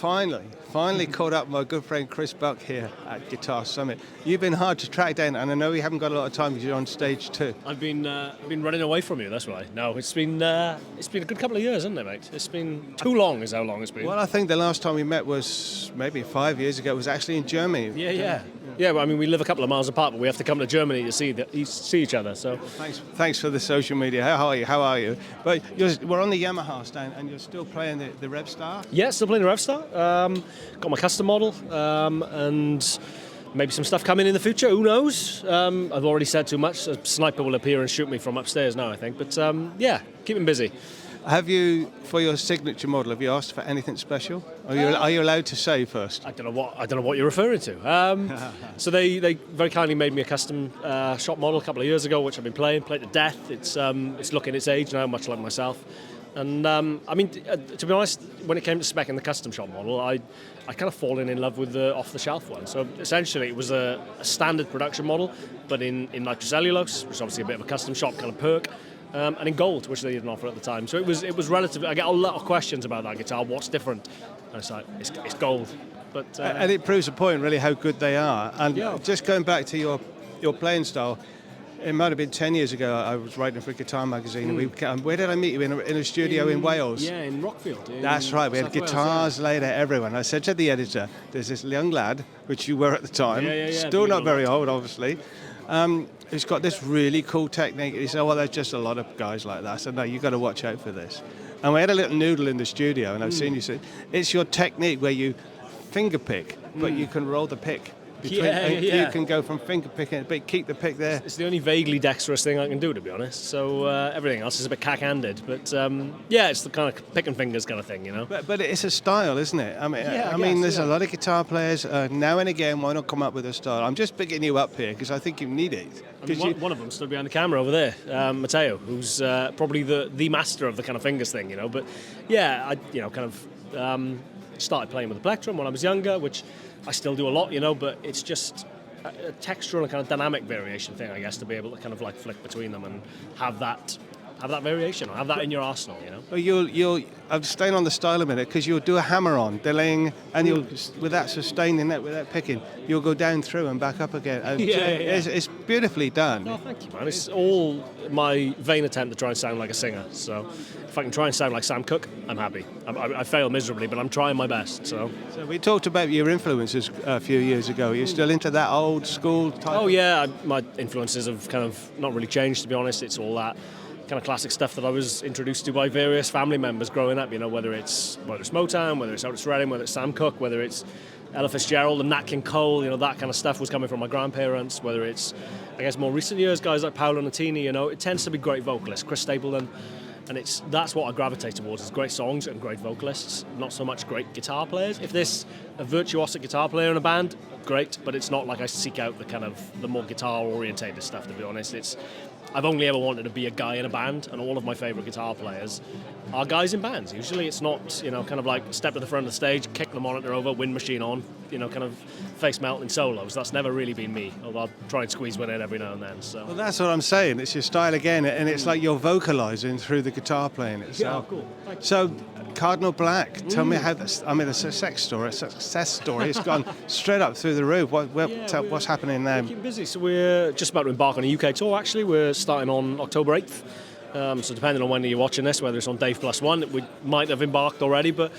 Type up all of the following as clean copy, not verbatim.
finally caught up with my good friend Chris Buck here at Guitar Summit. You've been hard to track down, and I know you haven't got a lot of time because you're on stage too. I've been running away from you. That's right. No, it's been a good couple of years, hasn't it, mate? It's been too long. Is how long it's been. Well, I think the last time we met was maybe 5 years ago. It was actually in Germany. Yeah. Well, I mean, we live a couple of miles apart, but we have to come to Germany to see each other. So thanks for the social media. How are you? But we're on the Yamaha stand, and you're still playing the Rev Star. Yeah, still playing the Rev Star. Got my custom model, and maybe some stuff coming in the future. Who knows? I've already said too much. A sniper will appear and shoot me from upstairs now, I think. But yeah, keeping busy. Have you, for your signature model, have you asked for anything special? Are you allowed to say first? I don't know what you're referring to. So they very kindly made me a custom shop model a couple of years ago, which I've been played to death. It's looking its age now, much like myself. And I mean, to be honest, when it came to specking the custom shop model, I kind of fallen in love with the off-the-shelf one. So essentially, it was a standard production model, but in nitrocellulose, which is obviously a bit of a custom shop kind of perk. And in gold, which they didn't offer at the time. So it was relatively. I get a lot of questions about that guitar. What's different? And it's like it's gold. But and it proves a point, really, how good they are. And just going back to your playing style, it might have been 10 years ago. I was writing for a guitar magazine. And where did I meet you? In a studio in Wales. Yeah, in Rockfield. That's right. We had guitars laid out everywhere. And I said to the editor, "There's this young lad, which you were at the time, still not very old, obviously." Who's got this really cool technique. He said, well, there's just a lot of guys like that. I said, no, you've got to watch out for this. And we had a little noodle in the studio, and I've seen you say, it's your technique where you finger pick, but you can roll the pick. You can go from finger picking, but keep the pick there. It's the only vaguely dexterous thing I can do, to be honest. So everything else is a bit cack-handed. But it's the kind of pick and fingers kind of thing, you know. But it's a style, isn't it? I mean, there's a lot of guitar players. Now and again, why not come up with a style? I'm just picking you up here because I think you need it. I mean, one of them stood behind the camera over there, Matteo, who's probably the master of the kind of fingers thing, you know. But yeah, I started playing with the plectrum when I was younger, which I still do a lot, you know, but it's just a textural and kind of dynamic variation thing, I guess, to be able to kind of like flick between them and have that variation, or have that in your arsenal, you know. Well, I'm staying on the style a minute because you'll do a hammer-on, delaying, and you'll, without sustaining that, without picking, you'll go down through and back up again. And it's beautifully done. Oh, thank you, man. It's all my vain attempt to try and sound like a singer. So if I can try and sound like Sam Cooke, I'm happy. I fail miserably, but I'm trying my best. So we talked about your influences a few years ago. Are you still into that old school type? Oh, yeah. My influences have kind of not really changed, to be honest. It's all that kind of classic stuff that I was introduced to by various family members growing up, you know, whether it's Motown, whether it's Otis Redding, whether it's Sam Cooke, whether it's Ella Fitzgerald and Nat King Cole, you know, that kind of stuff was coming from my grandparents, whether it's, I guess, more recent years, guys like Paolo Nutini, you know, it tends to be great vocalists, Chris Stapleton, and that's what I gravitate towards, is great songs and great vocalists, not so much great guitar players. If there's a virtuosic guitar player in a band, great, but it's not like I seek out the more guitar-orientated stuff, to be honest. I've only ever wanted to be a guy in a band, and all of my favourite guitar players are guys in bands. Usually it's not, you know, kind of like step to the front of the stage, kick the monitor over, wind machine on, you know, kind of face melting solos. That's never really been me, although I'll try and squeeze one in every now and then. So. Well, that's what I'm saying. It's your style again, and it's like you're vocalising through the guitar playing itself. Yeah, cool. Thank you. So, Cardinal Black, tell me how this, I mean, a success story, it's gone straight up through the roof. What's happening now? We're keeping busy, so we're just about to embark on a UK tour, actually. We're starting on October 8th, so depending on when you're watching this, whether it's on Dave Plus One, we might have embarked already, but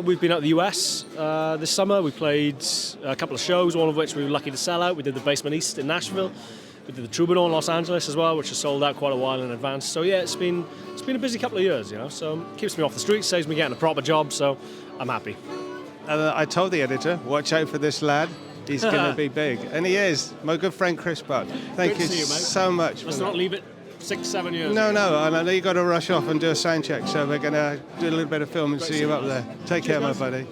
we've been out the US this summer. We played a couple of shows, all of which we were lucky to sell out. We did the Basement East in Nashville. We did the Troubadour in Los Angeles as well, which was sold out quite a while in advance. So yeah, it's been a busy couple of years, you know. So it keeps me off the streets, saves me getting a proper job. So I'm happy. I told the editor, watch out for this lad. He's going to be big, and he is. My good friend Chris Buck. Thank you so much. Let's not leave it 6-7 years. No, and I know you got to rush off and do a sound check. So we're going to do a little bit of film and see you up there. Take care, my buddy.